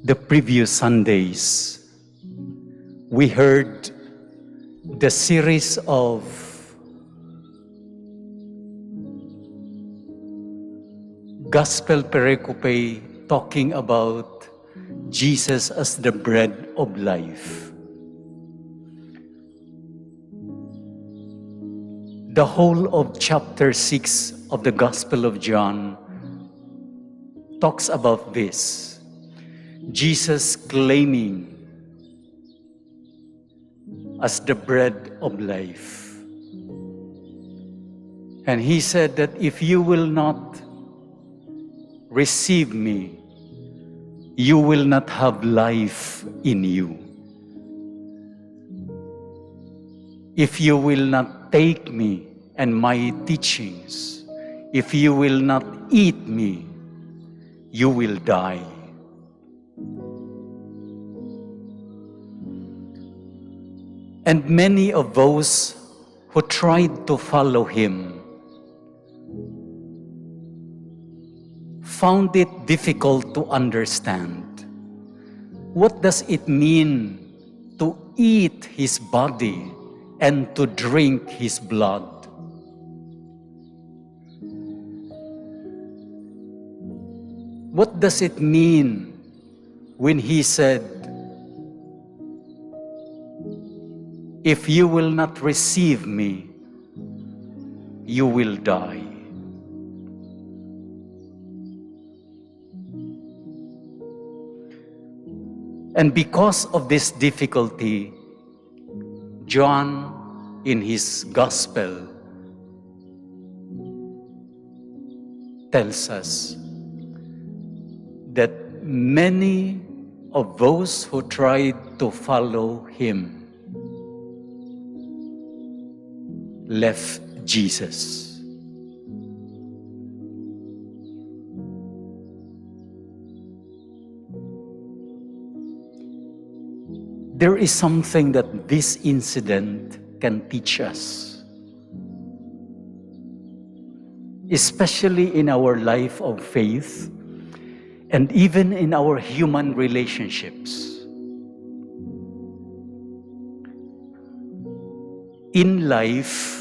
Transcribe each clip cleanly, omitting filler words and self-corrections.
the previous Sundays, we heard the series of Gospel Pericope talking about Jesus as the bread of life. The whole of chapter 6 of the Gospel of John talks about this. Jesus claiming as the bread of life. And he said that if you will not receive me, you will not have life in you. If you will not take me and my teachings, if you will not eat me, you will die. And many of those who tried to follow him found it difficult to understand. What does it mean to eat his body and to drink his blood? What does it mean when he said, if you will not receive me, you will die? And because of this difficulty, John, in his gospel, tells us that many of those who tried to follow him left Jesus. There is something that this incident can teach us, especially in our life of faith and even in our human relationships. In life,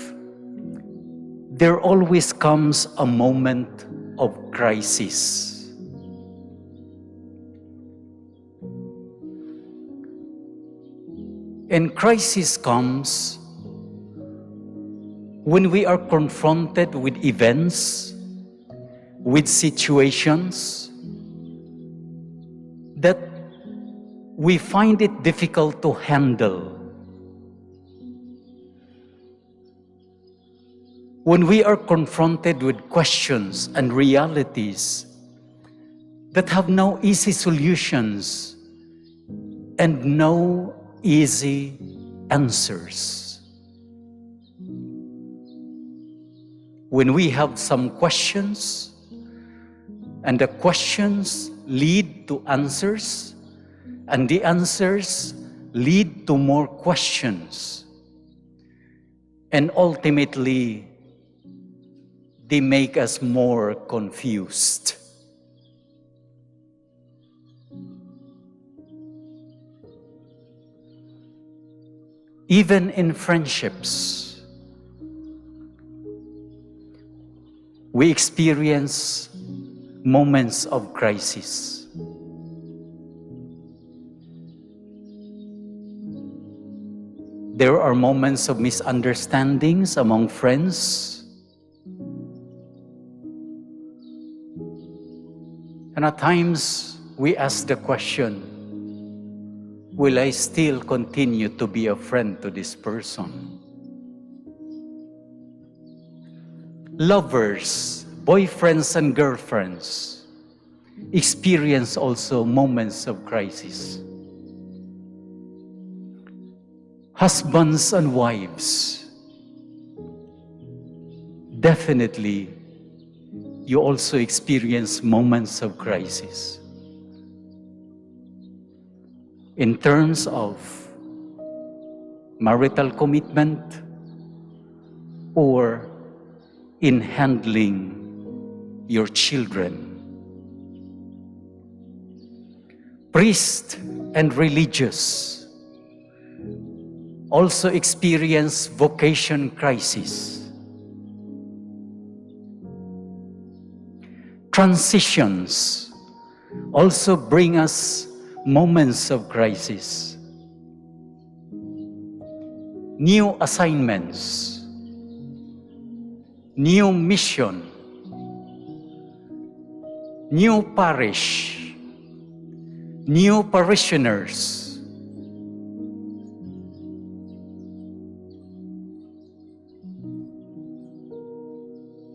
there always comes a moment of crisis. And crisis comes when we are confronted with events, with situations that we find it difficult to handle. When we are confronted with questions and realities that have no easy solutions and no easy answers. When we have some questions and the questions lead to answers and the answers lead to more questions, and ultimately they make us more confused. Even in friendships, we experience moments of crisis. There are moments of misunderstandings among friends. And at times, we ask the question, will I still continue to be a friend to this person? Lovers, boyfriends and girlfriends experience also moments of crisis. Husbands and wives, definitely you also experience moments of crisis. In terms of marital commitment or in handling your children. Priest and religious also experience vocation crisis. Transitions also bring us moments of crisis. New assignments, new mission, new parish, new parishioners.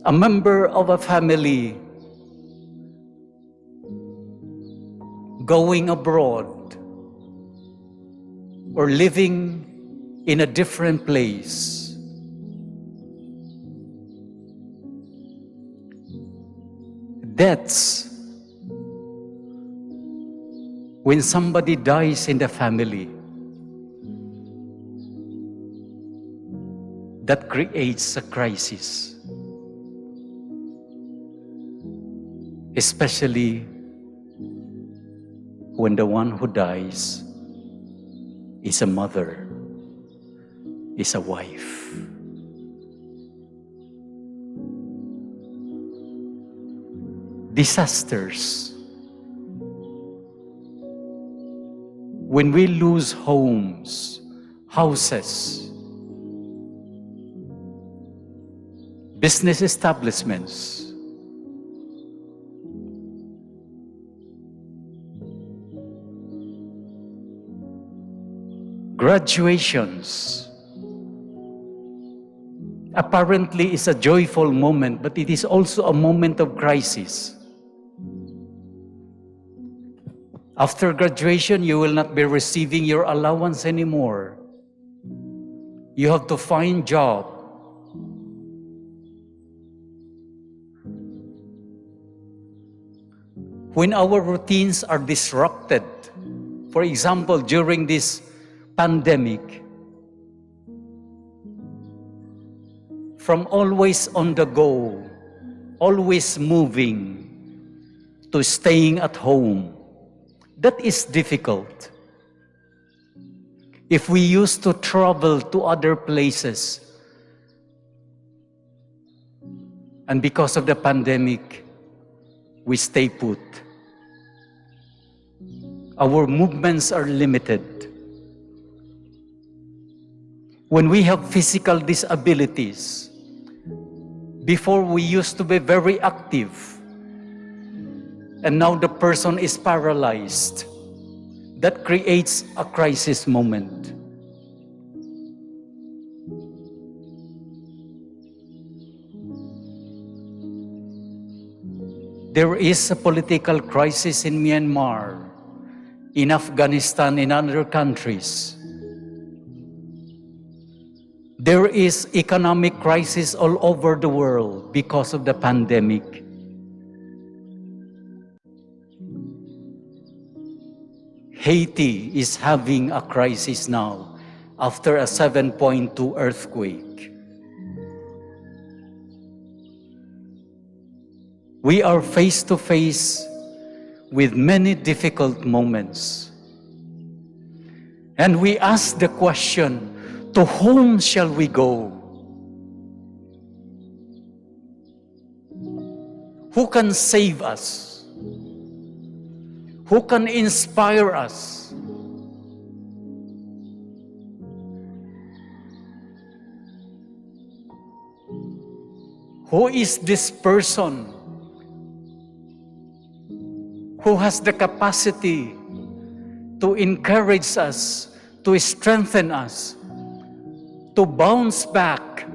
A member of a family going abroad or living in a different place. Deaths. When somebody dies in the family, that creates a crisis. Especially when the one who dies is a mother, is a wife. Disasters. When we lose homes, houses, business establishments, graduations, apparently is a joyful moment, but it is also a moment of crisis. After graduation, you will not be receiving your allowance anymore. You have to find job. When our routines are disrupted, for example, during this pandemic, from always on the go, always moving, to staying at home, that is difficult. If we used to travel to other places, and because of the pandemic, we stay put. Our movements are limited. When we have physical disabilities, before we used to be very active, and now the person is paralyzed. That creates a crisis moment. There is a political crisis in Myanmar, in Afghanistan, in other countries. There is economic crisis all over the world because of the pandemic. Haiti is having a crisis now after a 7.2 earthquake. We are face to face with many difficult moments. And we ask the question, to whom shall we go? Who can save us? Who can inspire us? Who is this person who has the capacity to encourage us, to strengthen us, to bounce back,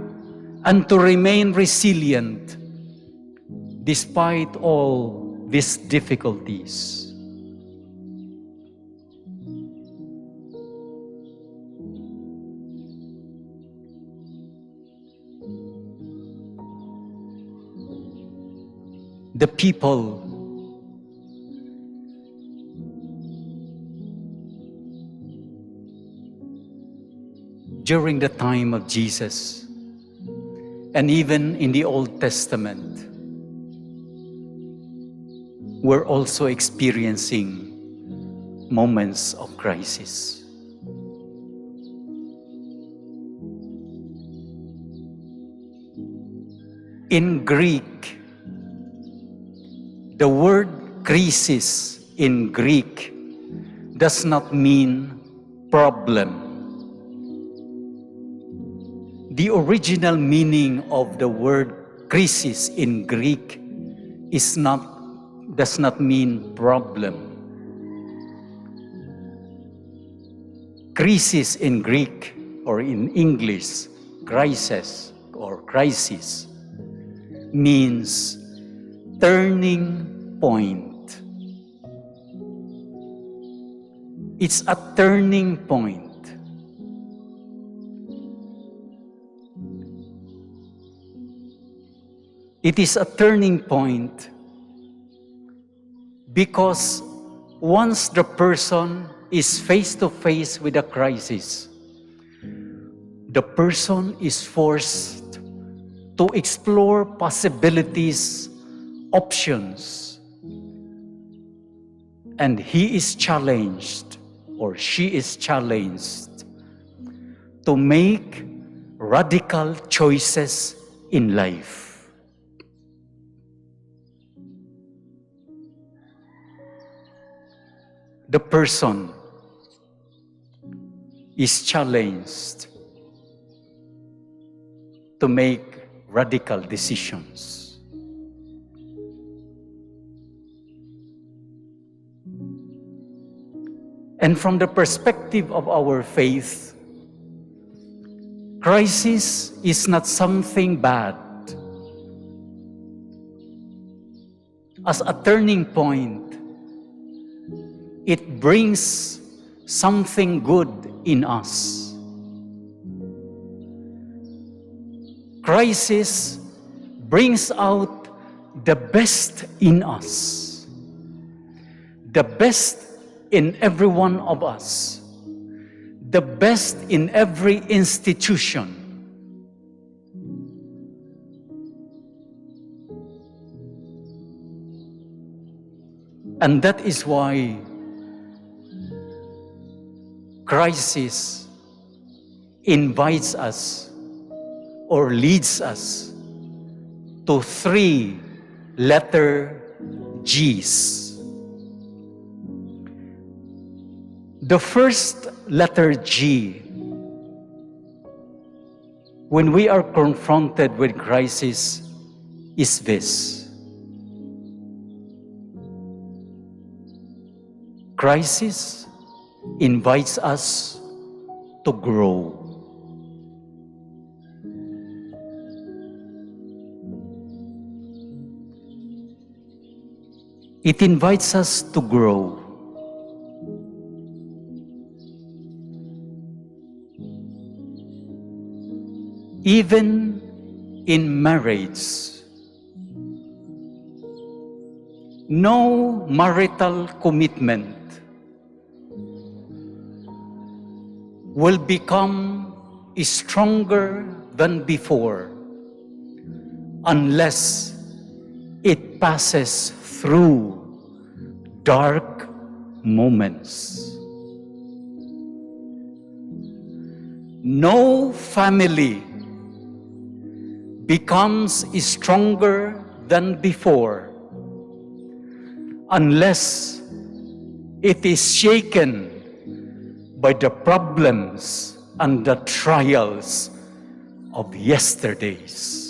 and to remain resilient despite all these difficulties? The people during the time of Jesus and even in the Old Testament were also experiencing moments of crisis. In Greek, the word crisis in Greek does not mean problem. The original meaning of the word crisis in Greek does not mean problem. Crisis in Greek or in English, crisis or crisis means turning point. It's a turning point. It is a turning point because once the person is face to face with a crisis, the person is forced to explore possibilities, options, and he is challenged or she is challenged to make radical choices in life. The person is challenged to make radical decisions. And from the perspective of our faith, crisis is not something bad. As a turning point, it brings something good in us. Crisis brings out the best in us, the best in every one of us, the best in every institution. And that is why crisis invites us or leads us to 3 letter G's. The first letter G, when we are confronted with crisis, is this: crisis invites us to grow. It invites us to grow. Even in marriage, no marital commitment will become stronger than before unless it passes through dark moments. No family becomes stronger than before unless it is shaken by the problems and the trials of yesterdays.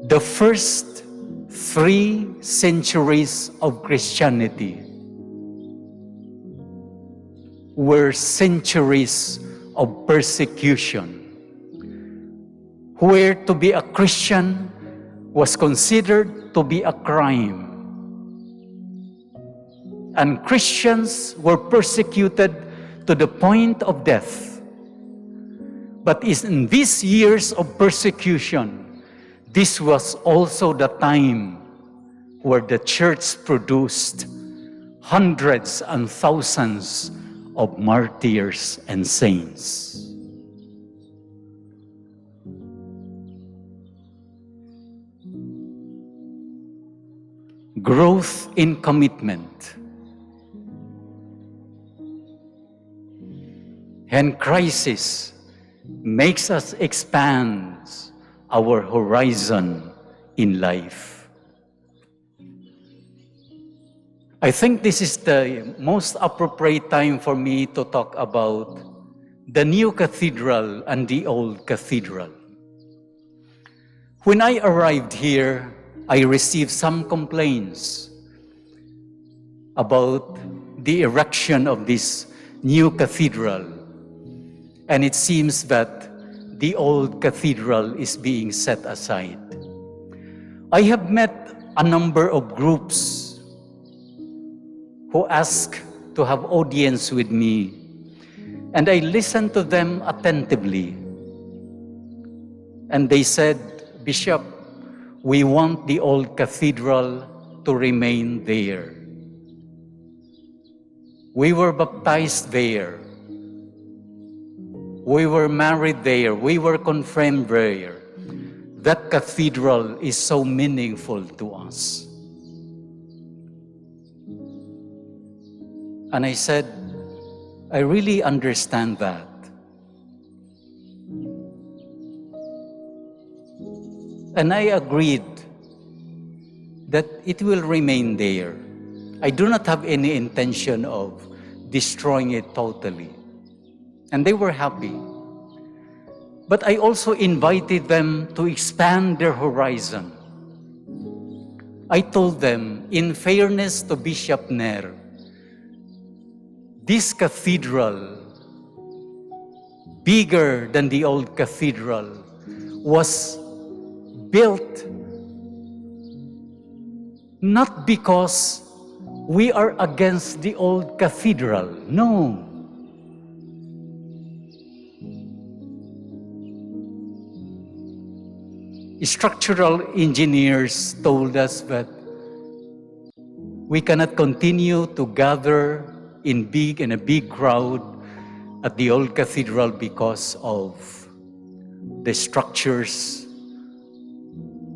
The first 3 centuries of Christianity were centuries of persecution, where to be a Christian was considered to be a crime. And Christians were persecuted to the point of death. But in these years of persecution, this was also the time where the church produced hundreds and thousands of martyrs and saints. growth in commitment, and crisis makes us expand our horizon in life. I think this is the most appropriate time for me to talk about the new cathedral and the old cathedral. When I arrived here, I received some complaints about the erection of this new cathedral, and it seems that the old cathedral is being set aside. I have met a number of groups who ask to have audience with me, and I listened to them attentively. And they said, "Bishop, we want the old cathedral to remain there. We were baptized there. We were married there. We were confirmed there. That cathedral is so meaningful to us." And I said, I really understand that. And I agreed that it will remain there. I do not have any intention of destroying it totally. And they were happy. But I also invited them to expand their horizon. I told them, in fairness to Bishop Ner, this cathedral, bigger than the old cathedral, was built not because we are against the old cathedral. No. Structural engineers told us that we cannot continue to gather in a big crowd at the old cathedral because of the structures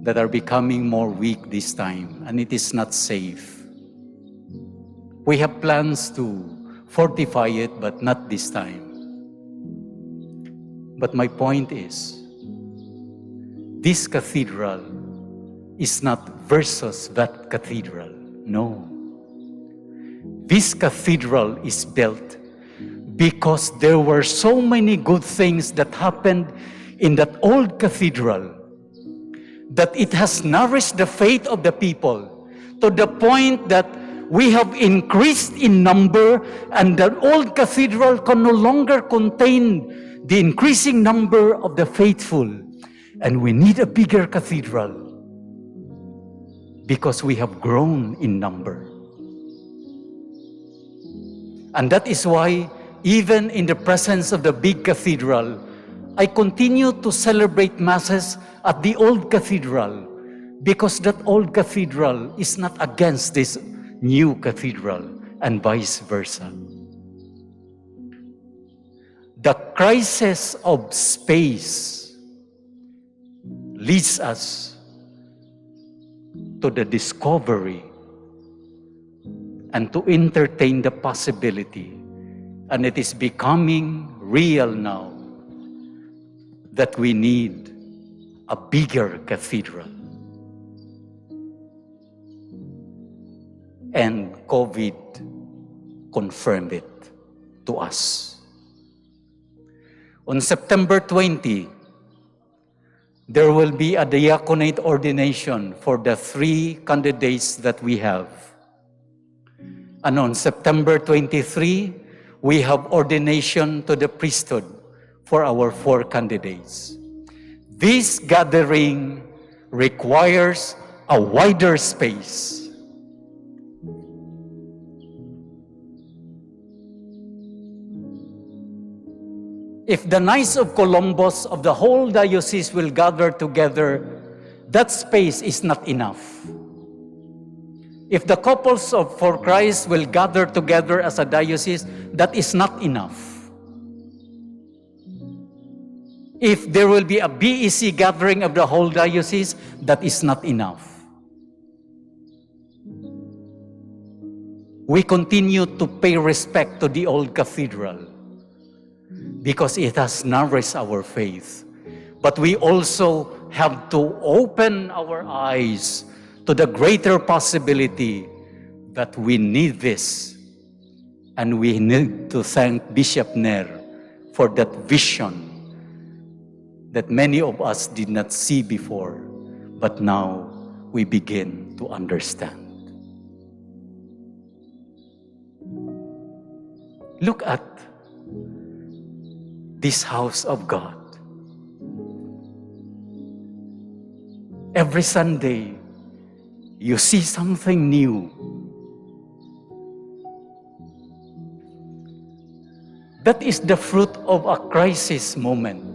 that are becoming more weak this time, and it is not safe. We have plans to fortify it, but not this time. But my point is, this cathedral is not versus that cathedral. No. This cathedral is built because there were so many good things that happened in that old cathedral that it has nourished the faith of the people to the point that we have increased in number, and the old cathedral can no longer contain the increasing number of the faithful. And we need a bigger cathedral because we have grown in number. And that is why, even in the presence of the big cathedral, I continue to celebrate masses at the old cathedral, because that old cathedral is not against this new cathedral, and vice versa. The crisis of space leads us to the discovery and to entertain the possibility, and it is becoming real now, that we need a bigger cathedral. And COVID confirmed it to us. On September 20, there will be a diaconate ordination for the 3 candidates that we have. And on September 23, we have ordination to the priesthood for our 4 candidates. This gathering requires a wider space. If the Knights of Columbus of the whole diocese will gather together, that space is not enough. If the couples for Christ will gather together as a diocese, that is not enough. If there will be a BEC gathering of the whole diocese, that is not enough. we continue to pay respect to the old cathedral because it has nourished our faith. But we also have to open our eyes to the greater possibility that we need this. And we need to thank Bishop Nair for that vision that many of us did not see before, but now we begin to understand. Look at this house of God. Every Sunday, you see something new. That is the fruit of a crisis moment.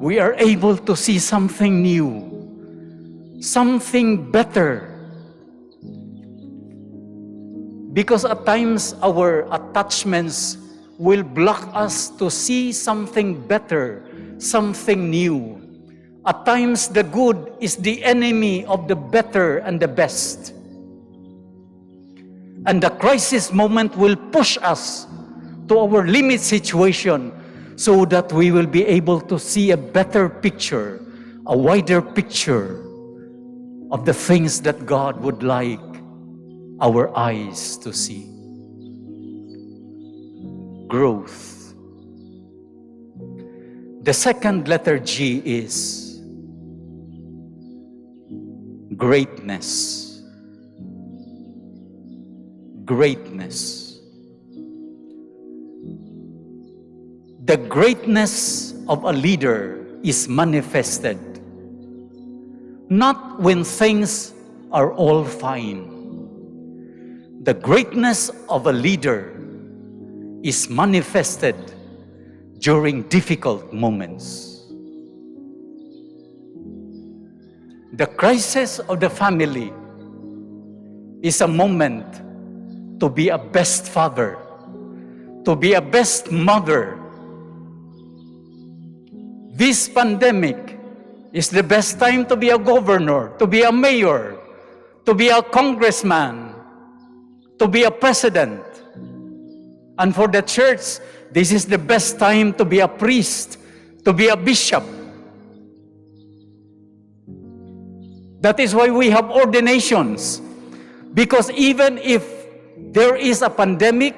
We are able to see something new, something better. Because at times our attachments will block us to see something better, something new. At times the good is the enemy of the better and the best. And the crisis moment will push us to our limit situation so that we will be able to see a better picture, a wider picture of the things that God would like our eyes to see. Growth. The second letter G is greatness. Greatness. The greatness of a leader is manifested not when things are all fine. The greatness of a leader is manifested during difficult moments. The crisis of the family is a moment to be a best father, to be a best mother. This pandemic is the best time to be a governor, to be a mayor, to be a congressman, to be a president. And for the church, this is the best time to be a priest, to be a bishop. That is why we have ordinations. Because even if there is a pandemic,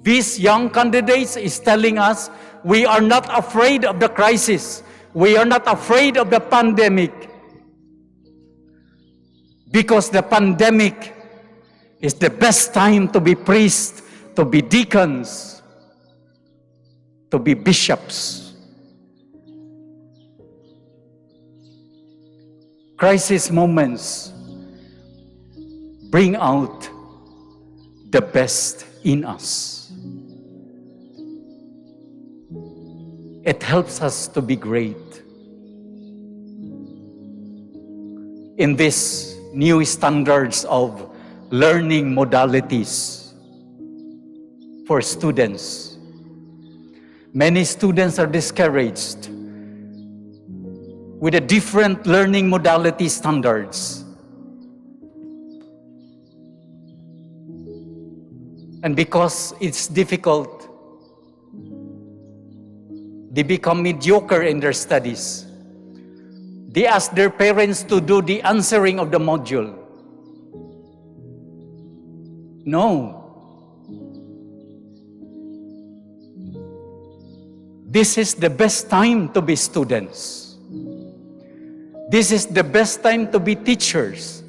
these young candidates is telling us, we are not afraid of the crisis. We are not afraid of the pandemic. Because the pandemic is the best time to be priests, to be deacons, to be bishops. Crisis moments bring out the best in us. It helps us to be great. In these new standards of learning modalities for students, many students are discouraged with the different learning modality standards. And because it's difficult, they become mediocre in their studies. They ask their parents to do the answering of the module. No. This is the best time to be students. This is the best time to be teachers,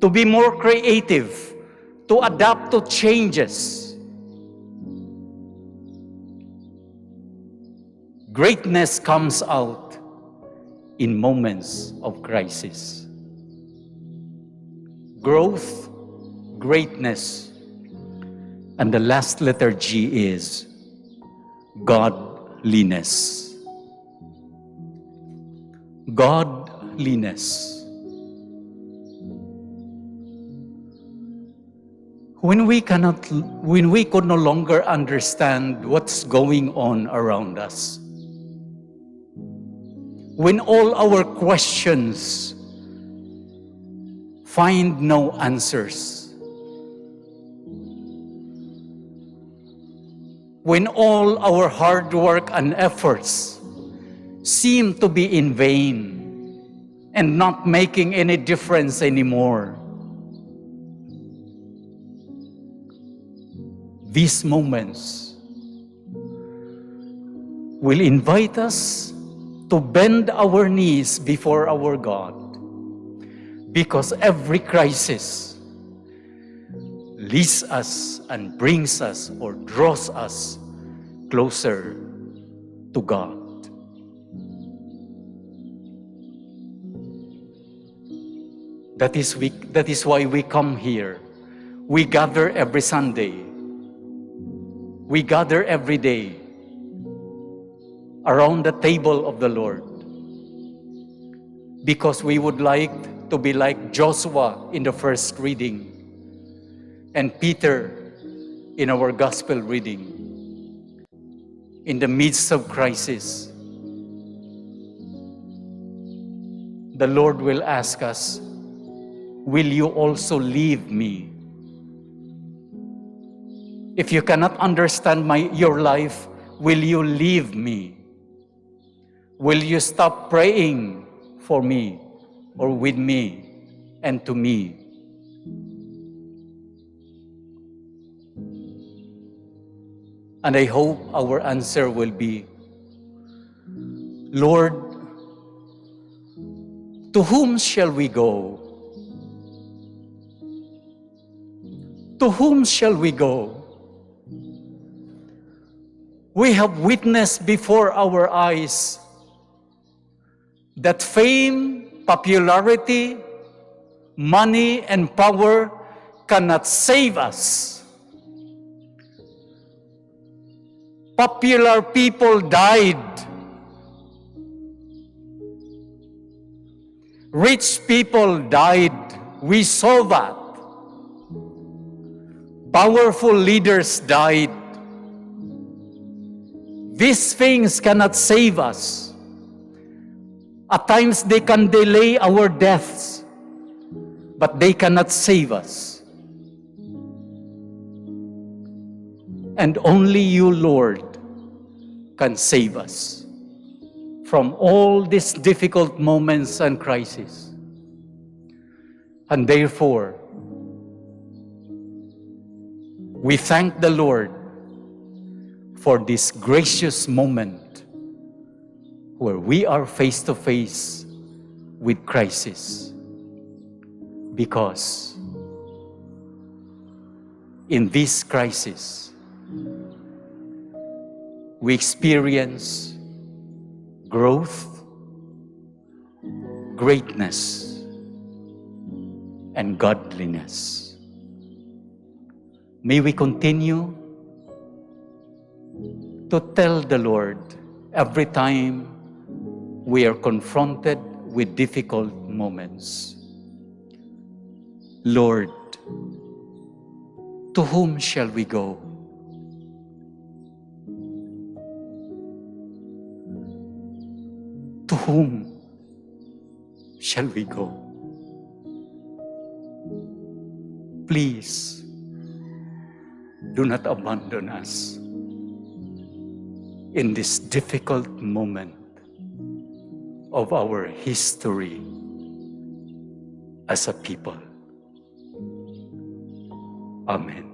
to be more creative, to adapt to changes. Greatness comes out in moments of crisis. Growth, greatness, and the last letter G is godliness. Godliness. When we could no longer understand what's going on around us, when all our questions find no answers. When all our hard work and efforts seem to be in vain and not making any difference anymore, these moments will invite us to bend our knees before our God, because every crisis leads us and brings us or draws us closer to God. That is why we come here. We gather every Sunday. We gather every day around the table of the Lord, because we would like to be like Joshua in the first reading and Peter in our gospel reading. In the midst of crisis, the Lord will ask us, will you also leave me? If you cannot understand your life, will you leave me? Will you stop praying for me or with me and to me? And I hope our answer will be, Lord, to whom shall we go? To whom shall we go? We have witnessed before our eyes that fame, popularity, money, and power cannot save us. Popular people died. Rich people died. We saw that. Powerful leaders died. These things cannot save us. At times they can delay our deaths, but they cannot save us. And only you, Lord, can save us from all these difficult moments and crises. And therefore, we thank the Lord for this gracious moment where we are face to face with crisis. Because in this crisis, we experience growth, greatness, and godliness. May we continue to tell the Lord every time we are confronted with difficult moments, Lord, to whom shall we go? To whom shall we go? Please, do not abandon us in this difficult moment of our history as a people. Amen.